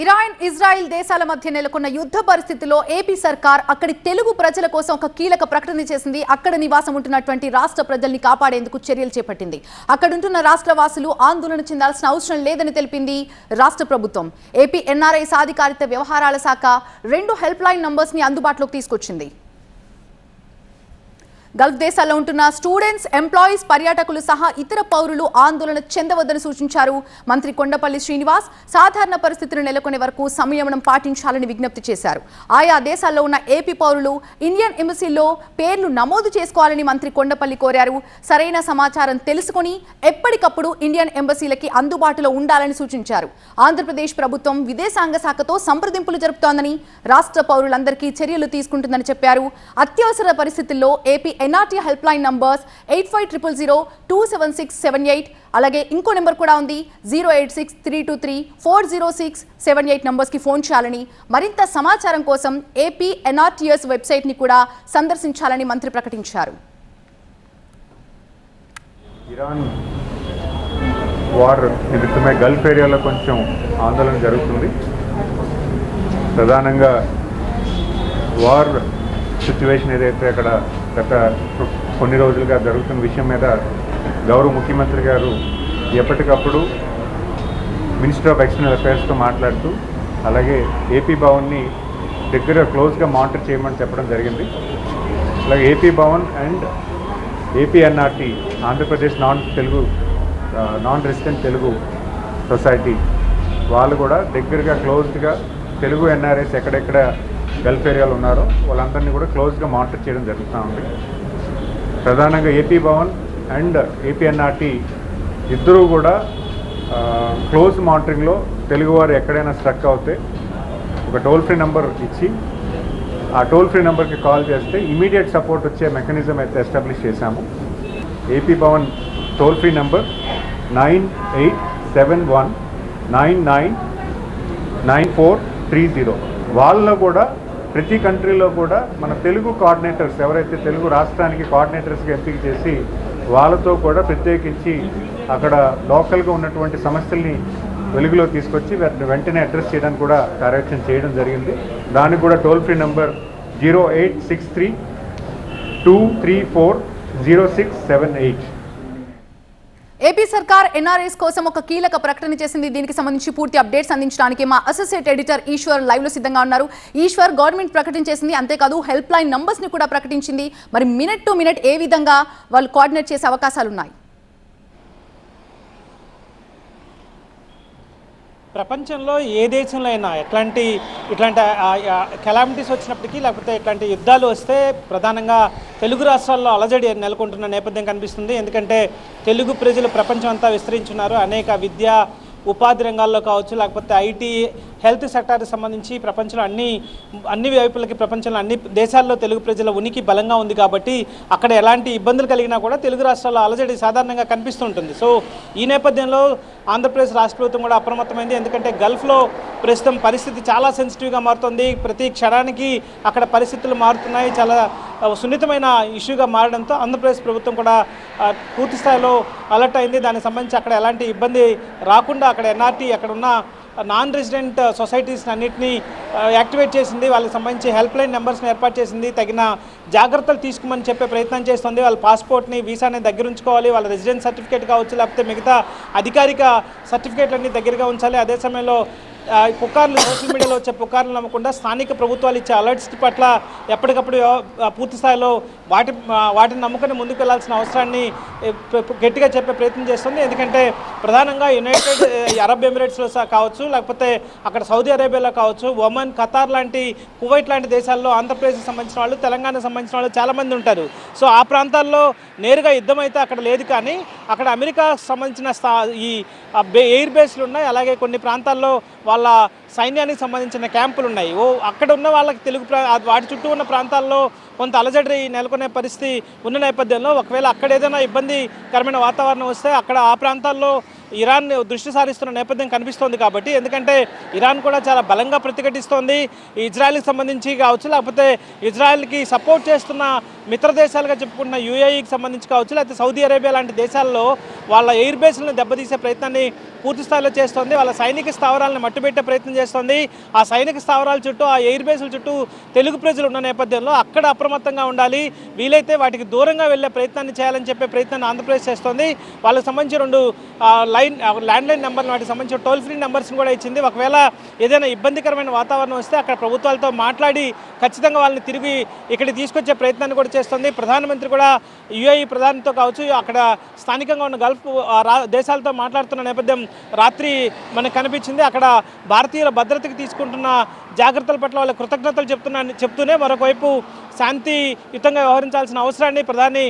Iran Israel దేశాల మధ్య నెలకొన్న యుద్ధ పరిస్థితిలో ఏపీ సర్కార్ అక్కడి తెలుగు ప్రజల కోసం ఒక కీలక ప్రకటన చేసింది. అక్కడ నివాసం ఉంటున్నటువంటి రాష్ట్ర ప్రజల్ని కాపాడేందుకు చర్యలు చేపట్టింది. అక్కడుంటున్న రాష్ట్ర వాసులు ఆందోళన చెందాల్సిన అవసరం లేదని తెలిపింది రాష్ట్ర ప్రభుత్వం. ఏపీ ఎన్ఆర్ఐ సాధికారిత వ్యవహారాల శాఖ 2 హెల్ప్ లైన్ నంబర్స్ ని అందుబాటులోకి తీసుకొచ్చింది. గల్ఫ్ దేశాల్లో ఉంటున్న స్టూడెంట్స్, ఎంప్లాయీస్, పర్యాటకులు సహా ఇతర పౌరులు ఆందోళన చెందవద్దని సూచించారు మంత్రి కొండపల్లి శ్రీనివాస్. సాధారణ పరిస్థితులు నెలకొనే వరకు సంయమనం పాటించాలని విజ్ఞప్తి చేశారు. ఆయా దేశాల్లో ఉన్న ఏపీ పౌరులు ఇండియన్ ఎంబసీలో పేర్లు నమోదు చేసుకోవాలని మంత్రి కొండపల్లి కోరారు. సరైన సమాచారం తెలుసుకొని ఎప్పటికప్పుడు ఇండియన్ ఎంబసీలకి అందుబాటులో ఉండాలని సూచించారు. ఆంధ్రప్రదేశ్ ప్రభుత్వం విదేశాంగ శాఖతో సంప్రదింపులు జరుపుతోందని, రాష్ట్ర పౌరులందరికీ చర్యలు తీసుకుంటుందని చెప్పారు. అత్యవసర పరిస్థితుల్లో AP NRT help line numbers 8500027678, అలాగే ఇంకో నెంబర్ కూడా ఉంది 0863234067 నంబర్స్కి ఫోన్ చేయాలని, మరింత సమాచారం కోసం ఏపీ ఎన్ఆర్టీఎస్ వెబ్సైట్ని కూడా సందర్శించాలని మంత్రి ప్రకటించారు. ఇరాన్ వార్ నిమిత్తమై గల్ఫ్ ఏరియాలో కొంచెం ఆందోళన జరుగుతుంది. ప్రధానంగా వార్ సిచ్యువేషన్ ఏదైతే అక్కడ గత కొన్ని రోజులుగా జరుగుతున్న విషయం మీద గౌరవ ముఖ్యమంత్రి గారు ఎప్పటికప్పుడు మినిస్టర్ ఆఫ్ ఎక్స్టర్నల్ అఫైర్స్తో మాట్లాడుతూ, అలాగే ఏపీ భవన్ని దగ్గర క్లోజ్గా మానిటర్ చేయమని చెప్పడం జరిగింది. అలాగే AP Bhavan and APNRT Andhra Pradesh non resident Telugu society వాళ్ళు కూడా దగ్గరగా క్లోజ్డ్గా తెలుగు ఎన్ఆర్ఐస్ ఎక్కడెక్కడ గల్ఫ్ ఏరియాలో ఉన్నారో వాళ్ళందరినీ కూడా క్లోజ్గా మానిటర్ చేయడం జరుగుతూ ఉంది. ప్రధానంగా ఏపీ భవన్ అండ్ ఏపీఎన్ఆర్టీ ఇద్దరూ కూడా క్లోజ్ మానిటరింగ్లో తెలుగువారు ఎక్కడైనా స్ట్రక్ అవుతే ఒక టోల్ ఫ్రీ నెంబర్ ఇచ్చి ఆ టోల్ ఫ్రీ నెంబర్కి కాల్ చేస్తే ఇమీడియట్ సపోర్ట్ వచ్చే మెకానిజం అయితే ఎస్టాబ్లిష్ చేశాము. AP Bhavan toll free number 9871999430. వాళ్ళలో కూడా ప్రతి కంట్రీలో కూడా మన తెలుగు కోఆర్డినేటర్స్ ఎవరైతే తెలుగు రాష్ట్రానికి కోఆర్డినేటర్స్గా ఎంపిక చేసి వాళ్ళతో కూడా ప్రత్యేకించి అక్కడ లోకల్గా ఉన్నటువంటి సమస్యల్ని వెలుగులో తీసుకొచ్చి వెంటనే అడ్రస్ చేయడానికి కూడా కార్యాచరణ చేయడం జరిగింది. దానికి కూడా టోల్ ఫ్రీ నెంబర్ 086323400678. ఏపీ సర్కార్ ఎన్ఆర్ఐస్ కోసం ఒక కీలక ప్రకటన చేసింది. దీనికి సంబంధించి పూర్తి అప్డేట్స్ అందించడానికి మా అసోసియేట్ ఎడిటర్ ఈశ్వర్ లైవ్ లో సిద్ధంగా ఉన్నారు. ఈశ్వర్, గవర్నమెంట్ ప్రకటన చేసింది, అంతేకాదు హెల్ప్ లైన్ నంబర్స్ ని కూడా ప్రకటించింది. మరి మినిట్ టు మినిట్ ఏ విధంగా వాళ్ళు కోఆర్డినేట్ చేసే అవకాశాలు ఉన్నాయి? ప్రపంచంలో ఏ దేశంలో అయినా ఇట్లాంటి కెలామిటీస్ వచ్చినప్పటికీ, లేకపోతే ఇట్లాంటి యుద్ధాలు వస్తే ప్రధానంగా తెలుగు రాష్ట్రాల్లో అలజడి నెలకొంటున్న నేపథ్యం కనిపిస్తుంది. ఎందుకంటే తెలుగు ప్రజలు ప్రపంచం అంతా విస్తరించున్నారు. అనేక విద్య, ఉపాధి రంగాల్లో కావచ్చు, లేకపోతే ఐటీ, హెల్త్ సెక్టార్కి సంబంధించి ప్రపంచంలో అన్ని వైపులకి, ప్రపంచంలో అన్ని దేశాల్లో తెలుగు ప్రజల ఉనికి బలంగా ఉంది. కాబట్టి అక్కడ ఎలాంటి ఇబ్బందులు కలిగినా కూడా తెలుగు రాష్ట్రాల్లో అలజడి సాధారణంగా కనిపిస్తూ ఉంటుంది. సో ఈ నేపథ్యంలో ఆంధ్రప్రదేశ్ రాష్ట్ర ప్రభుత్వం కూడా అప్రమత్తమైంది. ఎందుకంటే గల్ఫ్లో ప్రస్తుతం పరిస్థితి చాలా సెన్సిటివ్గా మారుతుంది. ప్రతి క్షణానికి అక్కడ పరిస్థితులు మారుతున్నాయి. చాలా సున్నితమైన ఇష్యూగా మారడంతో ఆంధ్రప్రదేశ్ ప్రభుత్వం కూడా పూర్తి స్థాయిలో అలర్ట్ అయింది. దానికి సంబంధించి అక్కడ ఎలాంటి ఇబ్బంది రాకుండా అక్కడ ఎన్ఆర్టీ, అక్కడ ఉన్న నాన్ రెసిడెంట్ సొసైటీస్ అన్నింటినీ యాక్టివేట్ చేసింది. వాళ్ళకి సంబంధించి హెల్ప్ లైన్ నెంబర్స్ని ఏర్పాటు చేసింది. తగిన జాగ్రత్తలు తీసుకోమని చెప్పే ప్రయత్నం చేస్తుంది. వాళ్ళ పాస్పోర్ట్ని, వీసాని దగ్గర ఉంచుకోవాలి. వాళ్ళ రెసిడెన్స్ సర్టిఫికేట్ కావచ్చు, లేకపోతే మిగతా అధికారిక సర్టిఫికేట్లన్నీ దగ్గరగా ఉంచాలి. అదే సమయంలో పుకార్లు, సోషల్ మీడియాలో వచ్చే పుకార్లు నమ్మకుండా స్థానిక ప్రభుత్వాలు ఇచ్చే అలర్ట్స్ పట్ల ఎప్పటికప్పుడు పూర్తి స్థాయిలో వాటిని నమ్ముకొని ముందుకు వెళ్లాల్సిన అవసరాన్ని గట్టిగా చెప్పే ప్రయత్నం చేస్తుంది. ఎందుకంటే ప్రధానంగా యునైటెడ్ అరబ్ ఎమిరేట్స్లో కావచ్చు, లేకపోతే అక్కడ సౌదీ అరేబియాలో కావచ్చు, ఒమన్, ఖతార్ లాంటి, కువైట్ లాంటి దేశాల్లో ఆంధ్రప్రదేశ్కి సంబంధించిన వాళ్ళు, తెలంగాణకు సంబంధించిన వాళ్ళు చాలామంది ఉంటారు. సో ఆ ప్రాంతాల్లో నేరుగా యుద్ధం అయితే అక్కడ లేదు, కానీ అక్కడ అమెరికాకు సంబంధించిన ఈ ఎయిర్ బేస్లు ఉన్నాయి. అలాగే కొన్ని ప్రాంతాల్లో వాళ్ళ సైన్యానికి సంబంధించిన క్యాంపులు ఉన్నాయి. అక్కడ ఉన్న వాళ్ళకి వాటి చుట్టూ ఉన్న ప్రాంతాల్లో కొంత అలజడి నెలకొనే పరిస్థితి ఉన్న నేపథ్యంలో ఒకవేళ అక్కడ ఏదైనా ఇబ్బందికరమైన వాతావరణం వస్తే అక్కడ ఆ ప్రాంతాల్లో ఇరాన్ దృష్టి సారిస్తున్న నేపథ్యం కనిపిస్తోంది. కాబట్టి ఎందుకంటే ఇరాన్ కూడా చాలా బలంగా ప్రతిఘటిస్తోంది. ఇజ్రాయెల్కి సంబంధించి కావచ్చు, లేకపోతే ఇజ్రాయెల్కి సపోర్ట్ చేస్తున్న మిత్ర దేశాలుగా చెప్పుకున్న యూఏఈకి సంబంధించి కావచ్చు, లేకపోతే సౌదీ అరేబియా లాంటి దేశాల్లో వాళ్ళ ఎయిర్ బేస్లను దెబ్బతీసే ప్రయత్నాన్ని పూర్తి స్థాయిలో చేస్తోంది. వాళ్ళ సైనిక స్థావరాలను మట్టుబెట్టే ప్రయత్నం చేస్తోంది. ఆ సైనిక స్థావరాల చుట్టూ, ఆ ఎయిర్ బేసుల చుట్టూ తెలుగు ప్రజలు ఉన్న నేపథ్యంలో అక్కడ అప్రమత్తంగా ఉండాలి, వీలైతే వాటికి దూరంగా వెళ్లే ప్రయత్నాన్ని చేయాలని చెప్పే ప్రయత్నాన్ని ఆంధ్రప్రదేశ్ చేస్తోంది. వాళ్ళకి సంబంధించి 2 ల్యాండ్లైన్ నెంబర్లు, వాటికి సంబంధించిన టోల్ ఫ్రీ నెంబర్స్ని కూడా ఇచ్చింది. ఒకవేళ ఏదైనా ఇబ్బందికరమైన వాతావరణం వస్తే అక్కడ ప్రభుత్వాలతో మాట్లాడి ఖచ్చితంగా వాళ్ళని తిరిగి ఇక్కడికి తీసుకొచ్చే ప్రయత్నాన్ని కూడా చేస్తుంది. ప్రధానమంత్రి కూడా యుఏఈ ప్రధానితో కావచ్చు, అక్కడ స్థానికంగా ఉన్న గల్ఫ్ దేశాలతో మాట్లాడుతున్న నేపథ్యం రాత్రి మనకు కనిపించింది. అక్కడ భారతీయుల భద్రతకి తీసుకుంటున్న జాగ్రత్తల పట్ల వాళ్ళ కృతజ్ఞతలు చెప్తూనే మరొకవైపు శాంతియుతంగా వ్యవహరించాల్సిన అవసరాన్ని ప్రధాని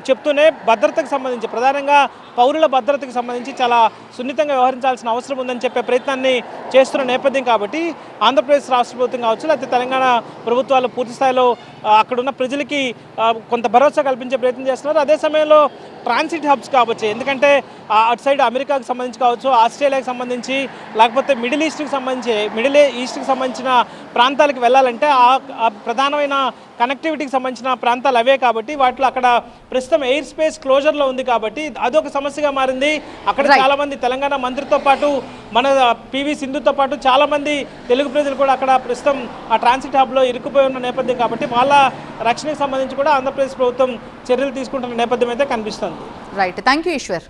చెప్తూనే భద్రతకు సంబంధించి, ప్రధానంగా పౌరుల భద్రతకు సంబంధించి చాలా సున్నితంగా వ్యవహరించాల్సిన అవసరం ఉందని చెప్పే ప్రయత్నాన్ని చేస్తున్న నేపథ్యం కాబట్టి ఆంధ్రప్రదేశ్ రాష్ట్ర ప్రభుత్వం కావచ్చు, లేకపోతే తెలంగాణ ప్రభుత్వాలు పూర్తి స్థాయిలో అక్కడున్న ప్రజలకి కొంత భరోసా కల్పించే ప్రయత్నం చేస్తున్నారు. అదే సమయంలో ట్రాన్సిట్ హబ్స్ కావచ్చు, ఎందుకంటే అటు సైడ్ అమెరికాకు సంబంధించి కావచ్చు, ఆస్ట్రేలియాకి సంబంధించి, లేకపోతే మిడిల్ ఈస్ట్కి సంబంధించిన ప్రాంతాలకు వెళ్ళాలంటే ఆ ప్రధానమైన కనెక్టివిటీకి సంబంధించిన ప్రాంతాలు అవే కాబట్టి వాటిలో అక్కడ ప్రస్తుతం ఎయిర్ స్పేస్ క్లోజర్లో ఉంది కాబట్టి అదొక సమస్యగా మారింది. అక్కడ చాలామంది తెలంగాణ మంత్రితో పాటు మన పివి సింధుతో పాటు చాలామంది తెలుగు ప్రజలు కూడా అక్కడ ప్రస్తుతం ఆ ట్రాన్సిట్ హబ్లో ఇరుక్కుపోయి ఉన్న నేపథ్యం కాబట్టి వాళ్ళ రక్షణకు సంబంధించి కూడా ఆంధ్రప్రదేశ్ ప్రభుత్వం చర్యలు తీసుకుంటున్న నేపథ్యం అయితే కనిపిస్తుంది. Right, thank you Eshwar.